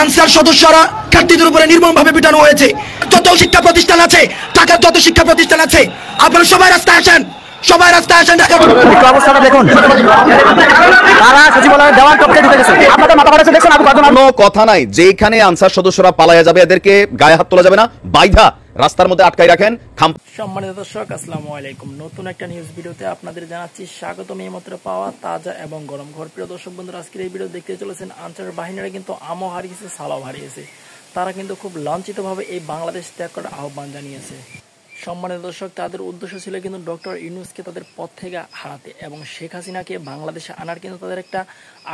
Answer সদস্যরা ছাত্রীদের উপরে নির্মমভাবে পিটানো হয়েছে। যত শিক্ষা প্রতিষ্ঠান আছে, ঢাকার যত শিক্ষা প্রতিষ্ঠান আছে, আপনারা সবাই রাস্তায় আসেন, সবাই রাস্তায় আসেন। অবস্থাটা দেখুন, তারা সচিবালয়ের দেওয়াল টপকে ঢুকে গেছে। আপনাদের মাথা ফাটাচ্ছে দেখছেন। কোনো কথা নাই, যেখানে আনসার সদস্যরা পালায়া যাবে এদেরকে গায়ে হাত তোলা যাবে না, বাইধা রাস্তার মধ্যে আটকাই রাখেন। সম্মানিত দর্শক, আসসালামু আলাইকুম। নতুন একটা নিউজ ভিডিওতে আপনাদের জানাচ্ছি স্বাগতম। এইমাত্র পাওয়া তাজা এবং গরম খবর। প্রিয় দর্শক বন্ধুরা, আজকের এই ভিডিও দেখতে চলেছেন আনসার বাহিনীরা কিন্তু আমও হারিয়েছে, সালাও হারিয়েছে। তারা কিন্তু খুব লাঞ্ছিতভাবে এই বাংলাদেশ ত্যাগ করার আহ্বান জানিয়েছে। সম্মানিত দর্শক, তাদের উদ্দেশ্য ছিল কিন্তু ডক্টর ইউনূসকে তাদের পদ থেকে হারাতে এবং শেখ হাসিনাকে বাংলাদেশে আনার কিন্তু তাদের একটা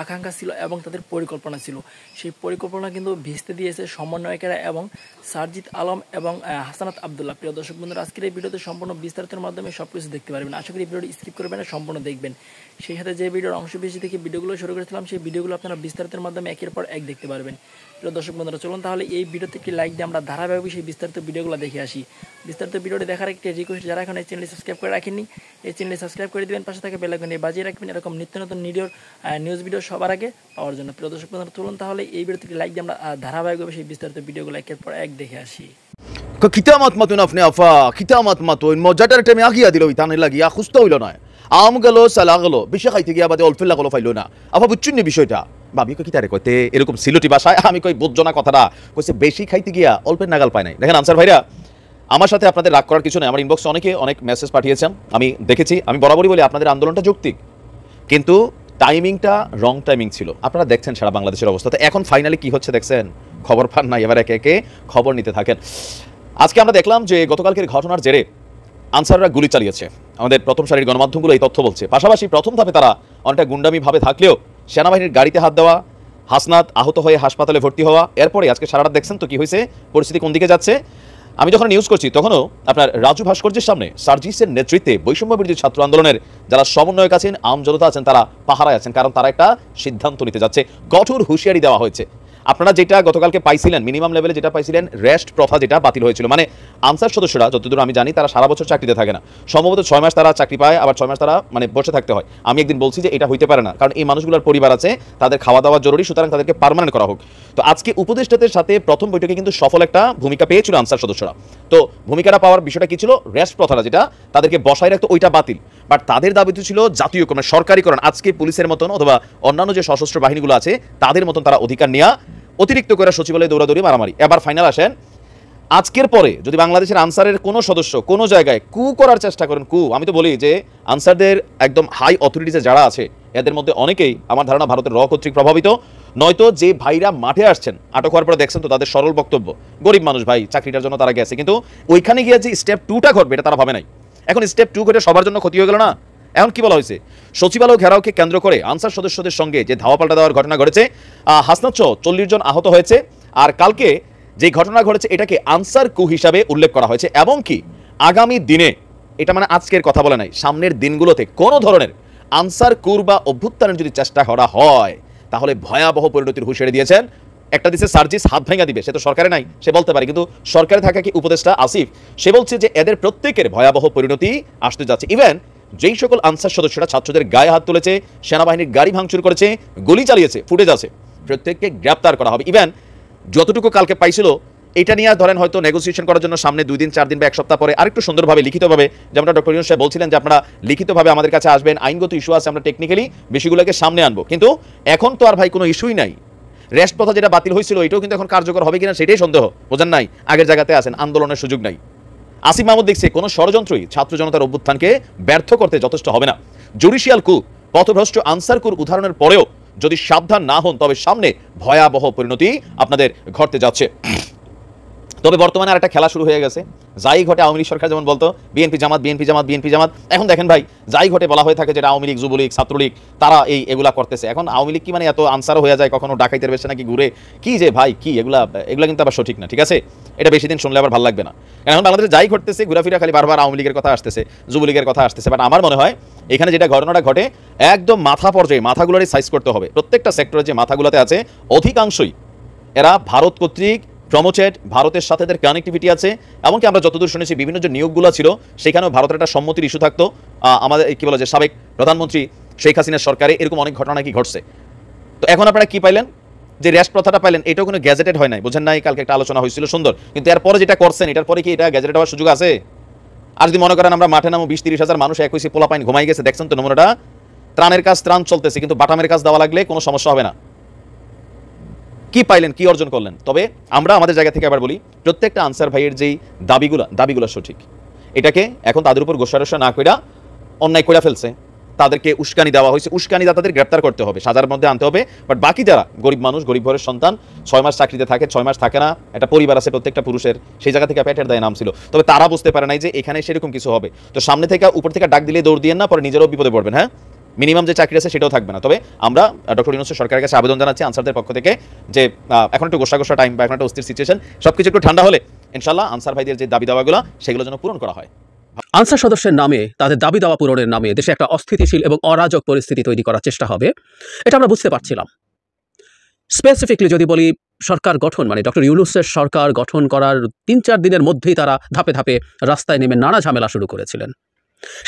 আকাঙ্ক্ষা ছিল এবং তাদের পরিকল্পনা ছিল। সেই পরিকল্পনা কিন্তু ভেস্তে দিয়েছে সমন্বয়কেরা এবং সারজিৎ আলম এবং হাসানাত আবদুল্লাহ। প্রিয় দর্শক বন্ধুরা, আজকের এই ভিডিওতে সম্পূর্ণ বিস্তারিতের মাধ্যমে সবকিছু দেখতে পারবেন। আশা করি ভিডিওটি স্কিপ করবেন না, সম্পূর্ণ দেখবেন। সেই সাথে যে ভিডিওর অংশ বেশি থেকে ভিডিওগুলো শুরু করেছিলাম, সেই ভিডিওগুলো আপনারা বিস্তারিতের মাধ্যমে একের পর এক দেখতে পারবেন। প্রিয় দর্শক বন্ধুরা, চলুন তাহলে এই ভিডিওতে একটি লাইক দিয়ে আমরা ধারাবাহিক সেই বিস্তারিত ভিডিওগুলো দেখে আসি। বিস্তারিত ভিডিওটি দেখার একটি রিকোয়েস্ট, যারা এখন এই চ্যানেলটি সাবস্ক্রাইব করে রাখেননি, এই চ্যানেলটি সাবস্ক্রাইব করে দিবেন, পাশে থাকে বেল আইকন বাজিয়ে রাখবেন এরকম নিত্য নতুন নিউজ ভিডিও সবার আগে পাওয়ার জন্য। প্রিয় দর্শক বন্ধুরা, চলুন তাহলে এই ভিডিওতে একটি লাইক দিয়ে আমরা ধারাবাহিকভাবে সেই বিস্তারিত ভিডিওগুলো একের পর এক দেখে আসি। খিতামাত মাতুন আপনি আফা, খিতামাত মাতুন মজাটার টাইমে আগিয়া দিল, ইতানে লাগিয়া সুস্থ হইল না, আম গেল সালা গেল, বেশি খাইতে গিয়া বাদে অল্পেল্লা গেল ফাইল না। আফা বুঝছেন নি বিষয়টা? ভাবি কই কিতারে কইতে এরকম সিলেটি ভাষায়, আমি কই বুঝছো না কথাটা, কইছে বেশি খাইতে গিয়া অল্পের নাগাল পায় নাই। দেখেন আনসার ভাইরা, আমার সাথে আপনাদের রাগ করার কিছু নেই। আমার ইনবক্সে অনেকে অনেক মেসেজ পাঠিয়েছেন, আমি দেখেছি। আমি বরাবরই বলি আপনাদের আন্দোলনটা যৌক্তিক, কিন্তু টাইমিংটা রং টাইমিং ছিল। আপনারা দেখছেন সারা বাংলাদেশের অবস্থাতে এখন ফাইনালি কি হচ্ছে দেখছেন, খবর পান নাই, এবার একে একে খবর নিতে থাকেন। আজকে আমরা দেখলাম যে গতকালকের ঘটনার জেরে আনসাররা গুলি চালিয়েছে। আমাদের প্রথম সারির গণমাধ্যমগুলো এই তথ্য বলছে। পাশাপাশি প্রথম ধাপে তারা অনেকটা গুন্ডামিভাবে থাকলেও সেনাবাহিনীর গাড়িতে হাত দেওয়া, হাসনাত আহত হয়ে হাসপাতালে ভর্তি হওয়া, এরপরে আজকে সারা রাত দেখছেন তো কি হয়েছে, পরিস্থিতি কোন দিকে যাচ্ছে। আমি যখন নিউজ করছি তখনও আপনার রাজু ভাস্কর্যের সামনে সার্জিসের নেতৃত্বে বৈষম্য বিরোধী ছাত্র আন্দোলনের যারা সমন্বয়ক আছেন, আম জনতা আছেন, তারা পাহারায় আছেন, কারণ তারা একটা সিদ্ধান্ত নিতে যাচ্ছে। কঠোর হুঁশিয়ারি দেওয়া হয়েছে। আপনারা যেটা গতকালকে পাইছিলেন, মিনিমাম লেভেলে যেটা পাইছিলেন, রেস্ট প্রথা যেটা বাতিল হয়েছিল, মানে আনসার সদস্যরা যতদূর আমি জানি তারা সারা বছর চাকরিতে থাকে না, সম্ভবত 6 মাস তারা চাকরি পায়, আবার 6 মাস তারা মানে বসে থাকতে হয়। আমি একদিন বলছি যে এটা হইতে পারে না, কারণ এই মানুষগুলোর পরিবার আছে, তাদের খাওয়া দাওয়া জরুরি, সুতরাং তাদেরকে পার্মানেন্ট করা হোক। তো আজকে উপদেষ্টাদের সাথে প্রথম বৈঠকে কিন্তু সফল একটা ভূমিকা পেয়েছিল আনসার সদস্যরা। তো ভূমিকাটা পাওয়ার বিষয়টা কি ছিল, রেস্ট প্রথাটা যেটা তাদেরকে বসায় রাখতো ওইটা বাতিল, বাট তাদের দাবি ছিল জাতীয়করণ, সরকারিকরণ। আজকে পুলিশের মতন অথবা অন্যান্য যে সশস্ত্র বাহিনীগুলো আছে তাদের মতন তারা অধিকার নেওয়া, অতিরিক্ত করে সচিবালয়ে দৌড়াদৌড়ি মারামারি। এবার ফাইনাল আসেন, আজকের পরে যদি বাংলাদেশের আনসারের কোনো সদস্য কোনো জায়গায় কু করার চেষ্টা করেন, আমি তো বলি যে আনসারদের একদম হাই অথরিটিজে যারা আছে এদের মধ্যে অনেকেই আমার ধারণা ভারতের র কর্তৃক প্রভাবিত, নয়তো যে ভাইরা মাঠে আসছেন আটক হওয়ার পরে দেখছেন তো তাদের সরল বক্তব্য, গরিব মানুষ ভাই, চাকরিটার জন্য তারা গেছে, কিন্তু ওইখানে গিয়ে যে স্টেপ 2টা ঘটবে এটা তারা ভাবে নাই। এখন স্টেপ 2 ঘটে সবার জন্য ক্ষতি হয়ে গেল না। এখন কি বলা হয়েছে, সচিবালয় ঘেরাওকে কেন্দ্র করে আনসার সদস্যদের সঙ্গে যে ধাওয়া পাল্টা দেওয়ার ঘটনা ঘটেছে, হাসনাত 40 জন আহত হয়েছে, আর কালকে যে ঘটনা ঘটেছে এটাকে আনসার কু হিসাবে উল্লেখ করা হয়েছে, এবং কি আগামী দিনে, এটা মানে আজকের কথা বলে নাই, সামনের দিনগুলোতে কোনো ধরনের আনসার কুর বা অভ্যুত্থানের যদি চেষ্টা করা হয় তাহলে ভয়াবহ পরিণতির হুঁশিয়ারি দিয়েছেন। একটা দিচ্ছে সার্জিস হাত ভেঙে দিবে, সে তো সরকারে নাই, সে বলতে পারে, কিন্তু সরকারে থাকা কি উপদেষ্টা আসিফ, সে বলছে যে এদের প্রত্যেকের ভয়াবহ পরিণতি আসতে যাচ্ছে। ইভেন যেই সকল আনসার সদস্যরা ছাত্রদের গায়ে হাত তুলেছে, সেনাবাহিনীর গাড়ি ভাঙচুর করেছে, গুলি চালিয়েছে, ফুটেজ আছে, প্রত্যেককে গ্রেপ্তার করা হবে। ইভেন যতটুকু কালকে পাইছিল এটা নিয়ে ধরেন হয়তো নেগোসিয়েশন করার জন্য সামনে 2 দিন 4 দিন বা 1 সপ্তাহ পরে আরেকটু সুন্দরভাবে লিখিতভাবে, যেমনটা ডক্টর ইউনূস সাহেব বলছিলেন যে আপনারা লিখিতভাবে আমাদের কাছে আসবেন, আইনগত ইস্যু আছে, আমরা টেকনিক্যালি বিষয়গুলোকে সামনে আনবো। কিন্তু এখন তো আর ভাই কোনো ইস্যুই নাই। রেস্ট প্রথা যেটা বাতিল হয়েছিল এটাও কিন্তু এখন কার্যকর হবে কিনা সেটাই সন্দেহ, বোঝেন নাই, আগের জায়গাতে আছেন, আন্দোলনের সুযোগ নাই। আসিফ মাহমুদ দেখছে কোনো ষড়যন্ত্রই ছাত্র জনতার অভ্যুত্থানকে ব্যর্থ করতে যথেষ্ট হবে না। জুডিশিয়াল কু, পথভ্রষ্ট আনসার কুর উদাহরণের পরেও যদি সাবধান না হন তবে সামনে ভয়াবহ পরিণতি আপনাদের ঘটতে যাচ্ছে। তবে বর্তমানে আর একটা খেলা শুরু হয়ে গেছে, যাই ঘটে আওয়ামী লীগ সরকার যেমন বলতো বিএনপি জামাত বিএনপি জামাত বিএনপি জামাত, এখন দেখেন ভাই যাই ঘটে বলা হয়ে থাকে যেটা আওয়ামী লীগ যুবলীগ ছাত্রলীগ তারা এগুলা করতেছে। এখন আওয়ামী লীগ কি মানে এত আনসারও হয়ে যায়, কখনো ডাকাইতের বেশি নাকি ঘুরে, কি যে ভাই কি এগুলা কিন্তু আবার সঠিক না, ঠিক আছে, এটা বেশি দিন শুনলে আবার ভালো লাগবে না। এখন বাংলাদেশে যাই ঘটতেছে ঘুরাফিরা খালি বারবার আওয়ামী লীগের কথা আসতেছে, যুবলীগের কথা আসতেছে, বাট আমার মনে হয় এখানে যেটা ঘটনাটা ঘটে একদম মাথা পর্যায়ে মাথাগুলোরই সাইজ করতে হবে। প্রত্যেকটা সেক্টরে যে মাথাগুলোতে আছে অধিকাংশই এরা ভারত কর্তৃক প্রমোটেড, ভারতের সাথে এদের কানেক্টিভিটি আছে, এমনকি আমরা যতদূর শুনেছি বিভিন্ন যে নিয়োগগুলো ছিল সেখানেও ভারতের একটা সম্মতির ইস্যু থাকতো। আমাদের কি বলা যায় সাবেক প্রধানমন্ত্রী শেখ হাসিনার সরকারে এরকম অনেক ঘটনা নাকি ঘটছে। তো এখন আপনারা কি পাইলেন, যে রেস্ট প্রথাটা পাইলেন এটাও কোনো গ্যাজেটেড হয় নাই, বুঝেন নাই? কালকে একটা আলোচনা হয়েছিল সুন্দর, কিন্তু এরপরে যেটা করছেন এটার পরে কি এটা গ্যাজেটেড হওয়ার সুযোগ আছে? আর যদি মনে করেন আমরা মাঠে নামো 20-30 হাজার মানুষ এক হয়েছে, পোলা পাইন ঘুমাই গেছে, দেখছেন তো নমুনাটা, ত্রাণের কাজ ত্রাণ চলতেছে, কিন্তু বাটামের কাজ দেওয়া লাগলে কোনো সমস্যা হবে না। কি পাইলেন, কি অর্জন করলেন? তবে আমরা আমাদের জায়গা থেকে আবার বলি, প্রত্যেকটা আনসার ভাইয়ের যেই দাবিগুলো সঠিক, এটাকে এখন তাদের উপর গোসারসা না কইরা অন্যায় কইরা ফেলছে, তাদেরকে উস্কানি দেওয়া হয়েছে, উস্কানিদাতাদের গ্রেপ্তার করতে হবে, সাজার মধ্যে আনতে হবে। বাট বাকি যারা গরিব মানুষ, গরিব ঘরের সন্তান, 6 মাস চাকরিতে থাকে, 6 মাস থাকে না, একটা পরিবার আছে প্রত্যেকটা পুরুষের, সেই জায়গা থেকে পেটের দায়ে নাম ছিল, তবে তারা বুঝতে পারে নাই যে এখানে সেরকম কিছু হবে। তো সামনে থেকে উপর থেকে ডাক দিলে দৌড় দিয়েন না, পরে নিজেরাও বিপদে পড়বেন। হ্যাঁ, মিনিমাম যে চাকরি আছে সেটাও থাকবে না। তবে আমরা ডক্টর ইউনূস সরকারের কাছে আবেদন জানাচ্ছি আনসারদের পক্ষ থেকে যে এখন একটু গোসা টাইম বা এখন একটা অস্থির সিচুয়েশন, সবকিছু একটু ঠান্ডা হলে ইনশাল্লাহ আনসার ভাইদের যে দাবি দাওয়াগুলো সেগুলো যেন পূরণ করা হয়। আনসার সদস্যের নামে, তাদের দাবি দাওয়া পূরণের নামে দেশে একটা অস্থিতিশীল এবং অরাজক পরিস্থিতি তৈরি করার চেষ্টা হবে, এটা আমরা বুঝতে পারছিলাম। স্পেসিফিকলি যদি বলি, সরকার গঠন মানে ডক্টর ইউনূসের সরকার গঠন করার 3-4 দিনের মধ্যেই তারা ধাপে ধাপে রাস্তায় নেমে নানা ঝামেলা শুরু করেছিলেন।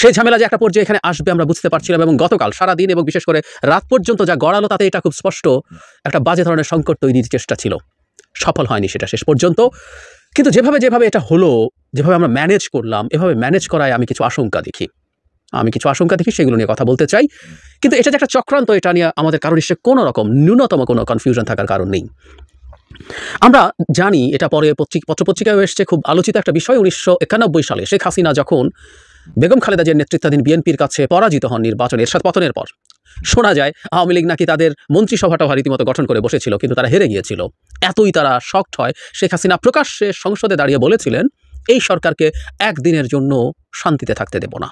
সেই ঝামেলা যে একটা পর্যায়ে এখানে আসবে আমরা বুঝতে পারছিলাম, এবং গতকাল সারাদিন এবং বিশেষ করে রাত পর্যন্ত যা গড়ালো তাতে এটা খুব স্পষ্ট একটা বাজে ধরনের সংকট তৈরির চেষ্টা ছিল। সফল হয়নি সেটা শেষ পর্যন্ত, কিন্তু যেভাবে এটা হলো, যেভাবে আমরা ম্যানেজ করলাম, এভাবে ম্যানেজ করায় আমি কিছু আশঙ্কা দেখি, সেগুলো নিয়ে কথা বলতে চাই। কিন্তু এটা যে একটা চক্রান্ত, এটা নিয়ে আমাদের কারোর নিশ্চয় কোনো রকম ন্যূনতম কোনো কনফিউশন থাকার কারণ নেই। আমরা জানি, এটা পরে পত্রপত্রিকায় এসছে, খুব আলোচিত একটা বিষয়। 1991 সালে শেখ হাসিনা যখন বেগম খালেদা জিয়ার নেতৃত্বাধীন বিএনপির কাছে পরাজিত হন নির্বাচনে, এরশাদ পতনের পর, শোনা যায় আওয়ামী লীগ নাকি তাদের মন্ত্রিসভাটাও রীতিমতো গঠন করে বসেছিল, কিন্তু তারা হেরে গিয়েছিল। এতই তারা শকড হয়, শেখ হাসিনা প্রকাশ্যে সংসদে দাঁড়িয়ে বলেছিলেন, এই সরকারকে একদিনের জন্য শান্তিতে থাকতে দেব না।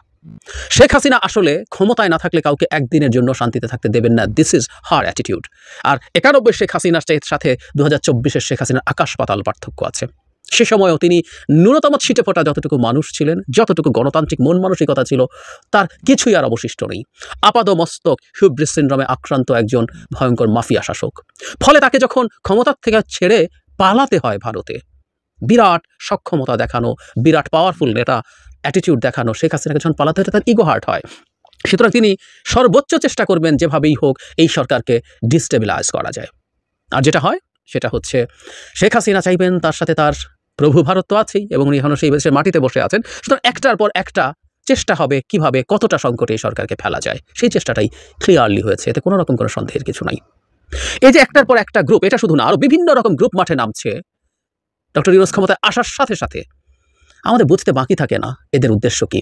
শেখ হাসিনা আসলে ক্ষমতায় না থাকলে কাউকে একদিনের জন্য শান্তিতে থাকতে দেবেন না, দিস ইজ হার অ্যাটিটিউড। আর 91 শেখ হাসিনার সাথে 2024 শেখ হাসিনার আকাশ পাতাল পার্থক্য আছে। সে সময়ও তিনি ন্যূনতম ছিটে ফোটা যতটুকু মানুষ ছিলেন, যতটুকু গণতান্ত্রিক মন মানসিকতা ছিল, তার কিছুই আর অবশিষ্ট নেই। আপাদমস্তক হিউব্রিস সিনড্রোমে আক্রান্ত একজন ভয়ঙ্কর মাফিয়া শাসক। ফলে তাকে যখন ক্ষমতার থেকে ছেড়ে পালাতে হয় ভারতে, বিরাট সক্ষমতা দেখানো, বিরাট পাওয়ারফুল নেতা অ্যাটিটিউড দেখানো শেখ হাসিনাকে যখন পালাতে হয়, তার ইগো হার্ট হয়। সুতরাং তিনি সর্বোচ্চ চেষ্টা করবেন যেভাবেই হোক এই সরকারকে ডিস্টেবিলাইজ করা যায়। আর যেটা হয় সেটা হচ্ছে, শেখ হাসিনা চাইবেন, তার সাথে তার প্রভু ভারত তো আছেই, এবং উনি এখনও সেই দেশের মাটিতে বসে আছেন। সুতরাং একটার পর একটা চেষ্টা হবে কিভাবে কতটা সংকটে এই সরকারকে ফেলা যায়, সেই চেষ্টাটাই ক্লিয়ারলি হয়েছে, এতে কোনো রকম কোনো সন্দেহের কিছু নাই। এই যে একটার পর একটা গ্রুপ, এটা শুধু না, আরও বিভিন্ন রকম গ্রুপ মাঠে নামছে ডক্টর ইউনূস ক্ষমতায় আসার সাথে সাথে। আমাদের বুঝতে বাকি থাকে না এদের উদ্দেশ্য কি।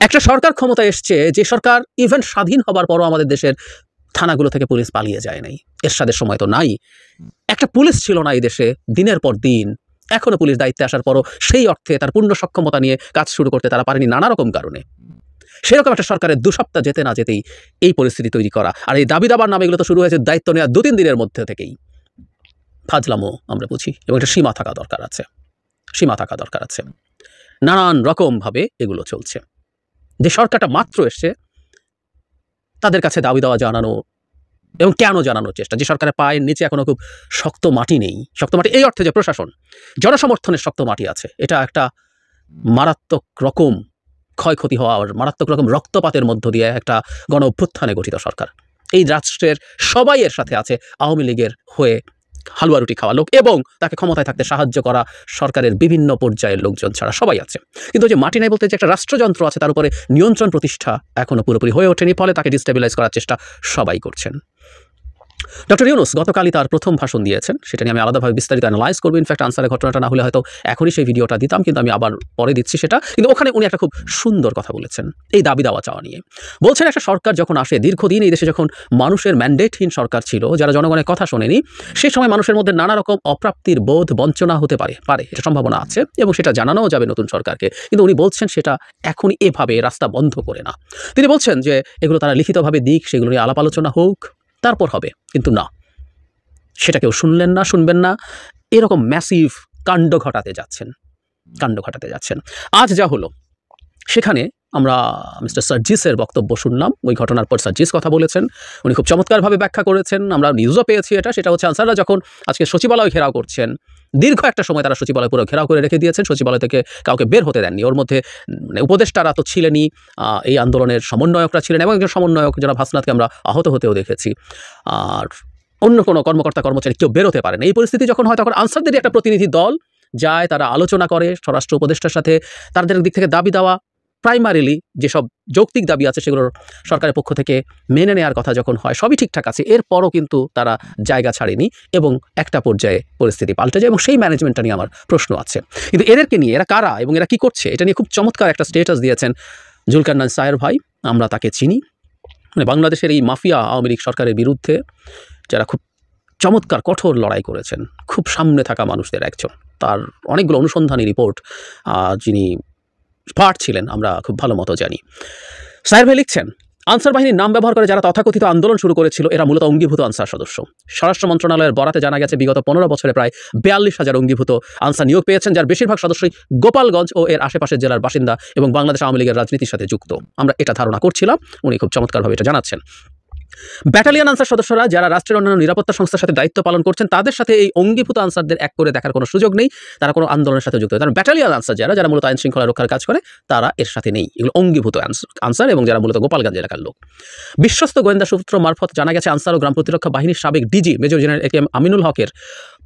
একটা সরকার ক্ষমতায় এসছে, যে সরকার ইভেন স্বাধীন হবার পরও আমাদের দেশের থানাগুলো থেকে পুলিশ পালিয়ে যায় নাই, এরশাদের সময় তো নাই, একটা পুলিশ ছিল না এই দেশে দিনের পর দিন। এখনো পুলিশ দায়িত্বে আসার পরও সেই অর্থে তার পূর্ণ সক্ষমতা নিয়ে কাজ শুরু করতে তারা পারেনি নানা রকম কারণে। সেরকম একটা সরকারের 2 সপ্তাহ যেতে না যেতেই এই পরিস্থিতি তৈরি করা। আর এই দাবি দাবার নামে এগুলো তো শুরু হয়েছে দায়িত্ব নেওয়া 2-3 দিনের মধ্যে থেকেই। ফাজলামও আমরা বুঝি, এবং একটা সীমা থাকা দরকার আছে। নানান রকমভাবে এগুলো চলছে। যে সরকারটা মাত্র এসছে, তাদের কাছে দাবি দেওয়া জানানো এবং কেন জানানোর চেষ্টা, যে সরকারের পায়ের নিচে এখনো খুব শক্ত মাটি নেই। শক্ত মাটি এই অর্থে যে প্রশাসন, জনসমর্থনের শক্ত মাটি আছে, এটা একটা মারাত্মক রকম ক্ষয়ক্ষতি হওয়ার, মারাত্মক রকম রক্তপাতের মধ্য দিয়ে একটা গণ অভ্যুত্থানে গঠিত সরকার। এই রাষ্ট্রের সবাই এর সাথে আছে, আওয়ামী লীগের হয়ে হালুয়া রুটি খাওয়া লোক এবং তাকে ক্ষমতায় থাকতে সাহায্য করা সরকারের বিভিন্ন পর্যায়ের লোকজন ছাড়া সবাই আছে। কিন্তু যে মাটি নাই বলতে যে একটা রাষ্ট্রযন্ত্র আছে, তার উপরে নিয়ন্ত্রণ প্রতিষ্ঠা এখনো পুরোপুরি হয়ে ওঠেনি, ফলে তাকে ডিস্টেবিলাইজ করার চেষ্টা সবাই করছেন। ডক্টর ইউনূস গতকালই তার প্রথম ভাষণ দিয়েছেন, সেটা নিয়ে আমি আলাদাভাবে বিস্তারিত অ্যানালাইজ করবো। ইনফ্যাক্ট আনসারের ঘটনাটা না হলে হয়তো এখনই সেই ভিডিওটা দিতাম, কিন্তু আমি আবার পরে দিচ্ছি সেটা। কিন্তু ওখানে উনি একটা খুব সুন্দর কথা বলেছেন এই দাবি দাওয়া চাওয়া নিয়ে। বলছেন, একটা সরকার যখন আসে, দীর্ঘদিন এই দেশে যখন মানুষের ম্যান্ডেটহীন সরকার ছিল, যারা জনগণের কথা শোনেনি, সেই সময় মানুষের মধ্যে নানা রকম অপ্রাপ্তির বোধ, বঞ্চনা হতে পারে, এটা সম্ভাবনা আছে, এবং সেটা জানানোও যাবে নতুন সরকারকে। কিন্তু উনি বলছেন সেটা এখনই এভাবে রাস্তা বন্ধ করে না। তিনি বলছেন যে এগুলো তারা লিখিতভাবে দিক, সেগুলো নিয়ে আলাপ আলোচনা হোক, তারপর হবে। কিন্তু না, সেটা কেউ শুনবেন না, এরকম ম্যাসিভ কাণ্ড ঘটাতে যাচ্ছেন। আজ যা হলো, সেখানে আমরা মিস্টার সার্জিসের বক্তব্য শুনলাম। ওই ঘটনার পর সার্জিস কথা বলেছেন, উনি খুব চমৎকারভাবে ব্যাখ্যা করেছেন। আমরা নিউজও পেয়েছি এটা। সেটা হচ্ছে আনসাররা যখন আজকে সচিবালয় ঘেরাও করছেন, দীর্ঘ একটা সময় তারা সচিবালয় পুরো ঘেরাও করে রেখে দিয়েছেন, সচিবালয় থেকে কাউকে বের হতে দেননি। ওর মধ্যে উপদেষ্টারা তো ছিলেনই, এই আন্দোলনের সমন্বয়করা ছিলেন, এবং একজন সমন্বয়ক যারা ভাসনাথকে আমরা আহত হতেও দেখেছি। আর অন্য কোনো কর্মকর্তা কর্মচারী কেউ বেরোতে পারে না। এই পরিস্থিতি যখন হয় তখন আনসারদের একটা প্রতিনিধি দল যায়, তারা আলোচনা করে স্বরাষ্ট্র উপদেষ্টার সাথে, তাদের দিক থেকে দাবি দেওয়া প্রাইমারিলি যেসব যৌক্তিক দাবি আছে সেগুলোর সরকারের পক্ষ থেকে মেনে নেওয়ার কথা যখন হয়, সবই ঠিকঠাক আছে, এরপরও কিন্তু তারা জায়গা ছাড়েনি এবং একটা পর্যায়ে পরিস্থিতি পাল্টে যায় এবং সেই ম্যানেজমেন্টটা নিয়ে আমার প্রশ্ন আছে। কিন্তু এদেরকে নিয়ে এরা কারা এবং এরা কি করছে এটা নিয়ে খুব চমৎকার একটা স্টেটাস দিয়েছেন জুলকারনাইন সায়ের ভাই। আমরা তাকে চিনি, মানে বাংলাদেশের এই মাফিয়া আওয়ামী লীগ সরকারের বিরুদ্ধে যারা খুব চমৎকার কঠোর লড়াই করেছেন, খুব সামনে থাকা মানুষদের একজন। তার অনেকগুলো অনুসন্ধানী রিপোর্ট যিনি পার্ট ছিলেন আমরা খুব ভালো মতো জানি। সায়ের ভাই লিখছেন, আনসার বাহিনীর নাম ব্যবহার করে যারা তথাকথিত আন্দোলন শুরু করেছিল এরা মূলত অঙ্গীভূত আনসার সদস্য। স্বরাষ্ট্র মন্ত্রণালয়ের বরাতে জানা গেছে বিগত 15 বছরে প্রায় 42,000 অঙ্গীভূত আনসার নিয়োগ পেয়েছেন, যার বেশিরভাগ সদস্যই গোপালগঞ্জ ও এর আশেপাশের জেলার বাসিন্দা এবং বাংলাদেশ আওয়ামী লীগের রাজনীতির সাথে যুক্ত। আমরা এটা ধারণা করছিলাম, উনি খুব চমৎকারভাবে এটা জানাচ্ছেন। ব্যাটালিয়ন আনসার সদস্যরা যারা রাষ্ট্রের অন্যান্য নিরাপত্তা সংস্থার সাথে দায়িত্ব পালন করছেন তাদের সাথে এই অঙ্গীভূত আনসারদের এক করে দেখার কোনো সুযোগ নেই, তারা কোনো আন্দোলনের সাথে যুক্ত। কারণ ব্যাটালিয়ন আনসার যারা মূলত আইন শৃঙ্খলা রক্ষার কাজ করে তারা এর সাথে নেই, এগুলো অঙ্গীভূত আনসার এবং যারা মূলত গোপালগঞ্জ এলাকার লোক। বিশ্বস্ত গোয়েন্দা সূত্র মারফত জানা গেছে আনসার ও গ্রাম প্রতিরক্ষা বাহিনীর সাবেক DG major general A K M Aminul হকের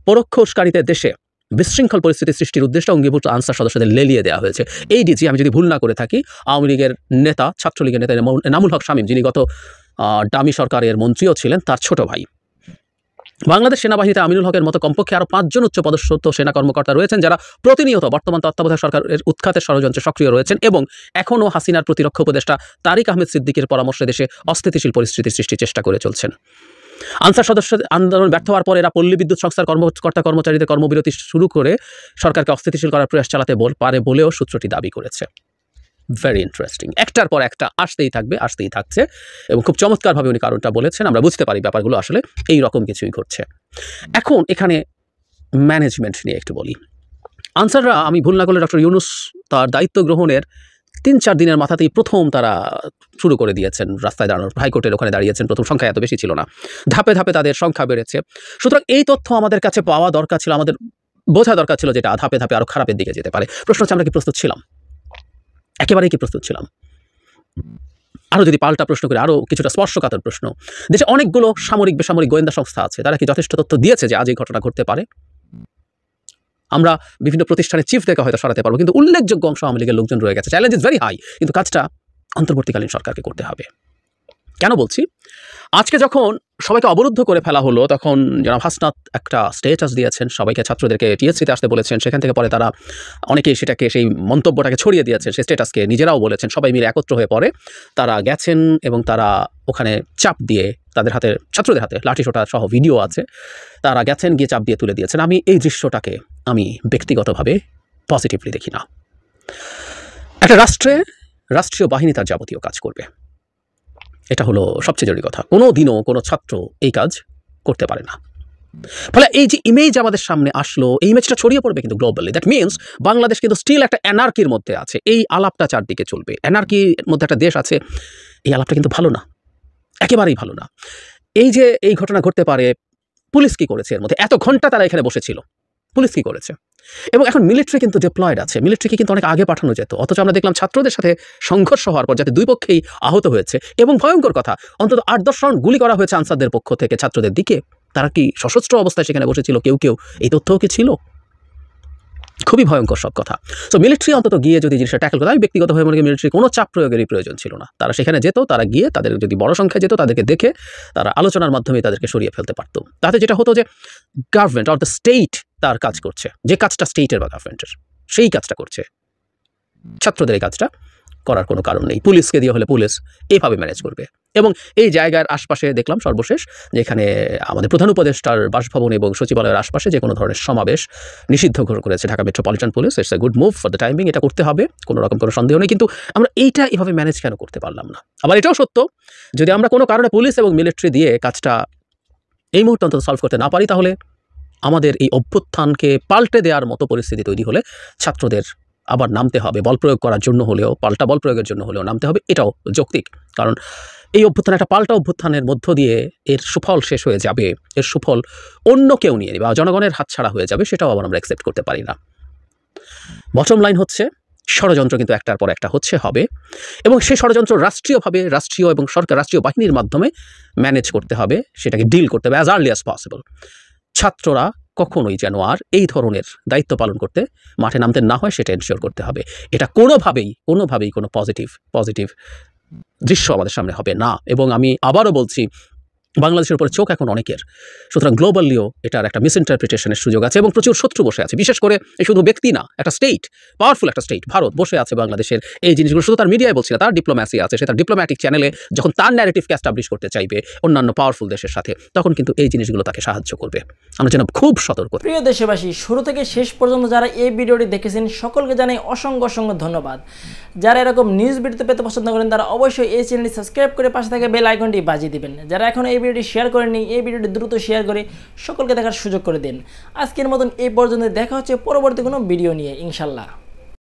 পরোক্ষ উস্কানিতে দেশে বিশৃঙ্খল পরিস্থিতি সৃষ্টির উদ্দেশ্যে অঙ্গীভূত আনসার সদস্যদের লেলিয়ে দেওয়া হয়েছে। এই ডিজি, আমি যদি ভুল না করে থাকি, আওয়ামী লীগের নেতা, ছাত্রলীগের নেতা এনামুল হক শামীম, যিনি গত ডামি সরকারের মন্ত্রীও ছিলেন, তার ছোট ভাই। বাংলাদেশ সেনাবাহিনীতে আমিনুল হকের মতো কমপক্ষে আরও 5 জন উচ্চপদস্থ সেনা কর্মকর্তা রয়েছেন যারা প্রতিনিয়ত বর্তমান তত্ত্বাবধায়ক সরকারের উৎখাতের ষড়যন্ত্রে সক্রিয় রয়েছেন এবং এখনও হাসিনার প্রতিরক্ষা উপদেষ্টা তারিক আহমেদ সিদ্দিকের পরামর্শে দেশে অস্থিতিশীল পরিস্থিতি সৃষ্টির চেষ্টা করে চলছেন। আনসার সদস্য আন্দোলন ব্যর্থ হওয়ার পর এরা পল্লী বিদ্যুৎ সংস্থার কর্মকর্তা কর্মচারীদের কর্মবিরতি শুরু করে সরকারকে অস্থিতিশীল করার প্রয়াস চালাতে পারে বলেও সূত্রটি দাবি করেছে। ভেরি ইন্টারেস্টিং, একটার পর একটা আসতেই থাকছে এবং খুব চমৎকারভাবে উনি কারণটা বলেছেন। আমরা বুঝতে পারি ব্যাপারগুলো আসলে এই রকম কিছুই ঘটছে। এখন এখানে ম্যানেজমেন্ট নিয়ে একটু বলি। আনসাররা, আমি ভুল না করলে ডক্টর ইউনূস তার দায়িত্ব গ্রহণের 3-4 দিনের মাথাতেই প্রথম তারা শুরু করে দিয়েছেন রাস্তায় দাঁড়ানোর। হাইকোর্টের ওখানে দাঁড়িয়েছেন, প্রথম সংখ্যা এত বেশি ছিল না, ধাপে ধাপে তাদের সংখ্যা বেড়েছে। সুতরাং এই তথ্য আমাদের কাছে পাওয়া দরকার ছিল, আমাদের বোঝা দরকার ছিল যেটা ধাপে ধাপে আরও খারাপের দিকে যেতে পারে। প্রশ্ন হচ্ছে আমরা কি প্রস্তুত ছিলাম? একেবারেই কি প্রস্তুত ছিলাম? আরও যদি পাল্টা প্রশ্ন করে, আরও কিছুটা স্পর্শকাতর প্রশ্ন, দেশে অনেকগুলো সামরিক বেসামরিক গোয়েন্দা সংস্থা আছে, তারা কি যথেষ্ট তথ্য দিয়েছে যে আজ এই ঘটনা ঘটতে পারে? আমরা বিভিন্ন প্রতিষ্ঠানের চিফদেরকে হয়তো সরাতে পারবো, কিন্তু উল্লেখযোগ্য অংশ আওয়ামী লীগের লোকজন রয়ে গেছে। চ্যালেঞ্জ ইজ ভেরি হাই, কিন্তু কাজটা অন্তর্বর্তীকালীন সরকারকে করতে হবে। কেন বলছি? আজকে যখন সবাইকে অবরুদ্ধ করে ফেলা হলো তখন জনাব হাসনাত একটা স্টেটাস দিয়েছেন, সবাইকে ছাত্রদেরকে টিএসসিতে আসতে বলেছেন, সেখান থেকে পরে তারা অনেকেই সেটাকে, সেই মন্তব্যটাকে ছড়িয়ে দিয়েছেন, সেই স্টেটাসকে নিজেরাও বলেছেন। সবাই মিলে একত্র হয়ে পরে তারা গেছেন এবং তারা ওখানে চাপ দিয়ে তাদের হাতে, ছাত্রদের হাতে লাঠিসোঁটা সহ ভিডিও আছে, তারা গেছেন, গিয়ে চাপ দিয়ে তুলে দিয়েছেন। আমি এই দৃশ্যটাকে আমি ব্যক্তিগতভাবে পজিটিভলি দেখি না। একটা রাষ্ট্রীয় বাহিনী তার যাবতীয় কাজ করবে, এটা হলো সবচেয়ে জরুরি কথা। কোনো দিনও কোনো ছাত্র এই কাজ করতে পারে না। ফলে এই যে ইমেজ আমাদের সামনে আসলো, এই ইমেজটা ছড়িয়ে পড়বে কিন্তু গ্লোবালি। দ্যাট মিনস বাংলাদেশ কিন্তু স্টিল একটা অ্যানার্কির মধ্যে আছে। এই আলাপটা চারদিকে চলবে, অ্যানার্কির মধ্যে একটা দেশ আছে, এই আলাপটা কিন্তু ভালো না, একেবারেই ভালো না। এই যে এই ঘটনা ঘটতে পারে, পুলিশ কি করেছে এর মধ্যে? এত ঘন্টা তারা এখানে বসেছিল, পুলিশ কি করেছে? এবং এখন মিলিটারি কিন্তু ডিপ্লয়েড আছে, মিলিটারিকে কিন্তু অনেক আগে পাঠানো যেত। অথচ আমরা দেখলাম ছাত্রদের সাথে সংঘর্ষ হওয়ার পর যাতে দুই পক্ষেই আহত হয়েছে এবং ভয়ঙ্কর কথা, অন্তত 8-10 রাউন্ড গুলি করা হয়েছে আনসারদের পক্ষ থেকে ছাত্রদের দিকে। তারা কি সশস্ত্র অবস্থায় সেখানে বসেছিল? কেউ এই তথ্যও কি ছিল? খুবই ভয়ঙ্কর সব কথা। সো মিলিটারি অন্তত গিয়ে যদি জিনিসটা ট্যাকল করে, আমি ব্যক্তিগতভাবে মনে করি মিলিটারি কোনো চাপ প্রয়োগেরই প্রয়োজন ছিল না। তারা সেখানে যেত, তারা গিয়ে তাদের যদি বড় সংখ্যায় যেত, তাদেরকে দেখে তারা আলোচনার মাধ্যমে তাদেরকে সরিয়ে ফেলতে পারত। তাতে যেটা হতো যে গভর্নমেন্ট অর দ্য স্টেট তার কাজ করছে, যে কাজটা স্টেটের বা গভর্নমেন্টের, সেই কাজটা করছে। ছাত্রদের এই কাজটা করার কোনো কারণ নেই। পুলিশকে দিয়ে হলে পুলিশ এইভাবে ম্যানেজ করবে। এবং এই জায়গার আশপাশে দেখলাম সর্বশেষ যেখানে আমাদের প্রধান উপদেষ্টার বাসভবন এবং সচিবালয়ের আশপাশে যে কোনো ধরনের সমাবেশ নিষিদ্ধ করেছে Dhaka metropolitan police. It's a good move for the timing, এটা করতে হবে, কোনো রকম কোনো সন্দেহ নেই। কিন্তু আমরা এইটা এভাবে ম্যানেজ কেন করতে পারলাম না? আবার এটাও সত্য, যদি আমরা কোনো কারণে পুলিশ এবং মিলিটারি দিয়ে কাজটা এই মুহূর্তে অন্তত সলভ করতে না পারি, তাহলে আমাদের এই অভ্যুত্থানকে পাল্টে দেওয়ার মতো পরিস্থিতি তৈরি হলে ছাত্রদের আবার নামতে হবে, বল প্রয়োগ করার জন্য হলেও, পাল্টা বল প্রয়োগের জন্য হলেও নামতে হবে। এটাও যৌক্তিক, কারণ এই অভ্যুত্থান একটা পাল্টা অভ্যুত্থানের মধ্য দিয়ে এর সুফল শেষ হয়ে যাবে, এর সুফল অন্য কেউ নিয়ে নেবে বা জনগণের হাতছাড়া হয়ে যাবে, সেটাও আবার আমরা অ্যাকসেপ্ট করতে পারি না। বটম লাইন হচ্ছে ষড়যন্ত্র কিন্তু একটার পর একটা হবে এবং সেই ষড়যন্ত্র রাষ্ট্রীয়ভাবে রাষ্ট্রীয় এবং সরকার রাষ্ট্রীয় বাহিনীর মাধ্যমে ম্যানেজ করতে হবে, সেটাকে ডিল করতে হবে অ্যাজ আর্লি অ্যাজ পসিবল। ছাত্ররা কখনোই যেন আর এই ধরনের দায়িত্ব পালন করতে মাঠে নামতে না হয় সেটা এনশিওর করতে হবে। এটা কোনোভাবেই কোনো পজিটিভ দৃশ্য আমাদের সামনে হবে না। এবং আমি আবারও বলছি, বাংলাদেশের উপরে চোখ এখন অনেকের, সুতরাং গ্লোবালিও এটার একটা মিসইন্টারপ্রিটেশনের সুযোগ আছে এবং প্রচুর শত্রু বসে আছে। বিশেষ করে শুধু ব্যক্তি না, একটা স্টেট, পাওয়ারফুল একটা স্টেট ভারত বসে আছে বাংলাদেশের এই জিনিসগুলো। শুধু তার মিডিয়ায় বলছি না, তার ডিপ্লোম্যাসি আছে, সে তার ডিপ্লোম্যাটিক চ্যানেলে যখন তার ন্যারেটিভকে এস্টাবলিশ করতে চাইবে অন্যান্য পাওয়ারফুল দেশের সাথে, তখন কিন্তু এই জিনিসগুলো তাকে সাহায্য করবে। আমরা যেন খুব সতর্ক। প্রিয় দেশবাসী, শুরু থেকে শেষ পর্যন্ত যারা এই ভিডিওটি দেখেছেন সকলকে জানাই অসংখ্য ধন্যবাদ। যারা এরকম নিউজ ভিডিও পেতে পছন্দ করেন তারা অবশ্যই এই চ্যানেলটি সাবস্ক্রাইব করে পাশে থাকা বেল আইকনটি বাজিয়ে দিবেন। যারা এখন এই ভিডিওটি শেয়ার করেননি, এই ভিডিওটি দ্রুত শেয়ার করে সকলকে দেখার সুযোগ করে দিন। আজকের মতন এই পর্যন্ত, দেখা হচ্ছে পরবর্তী কোনো ভিডিও নিয়ে ইনশাল্লাহ।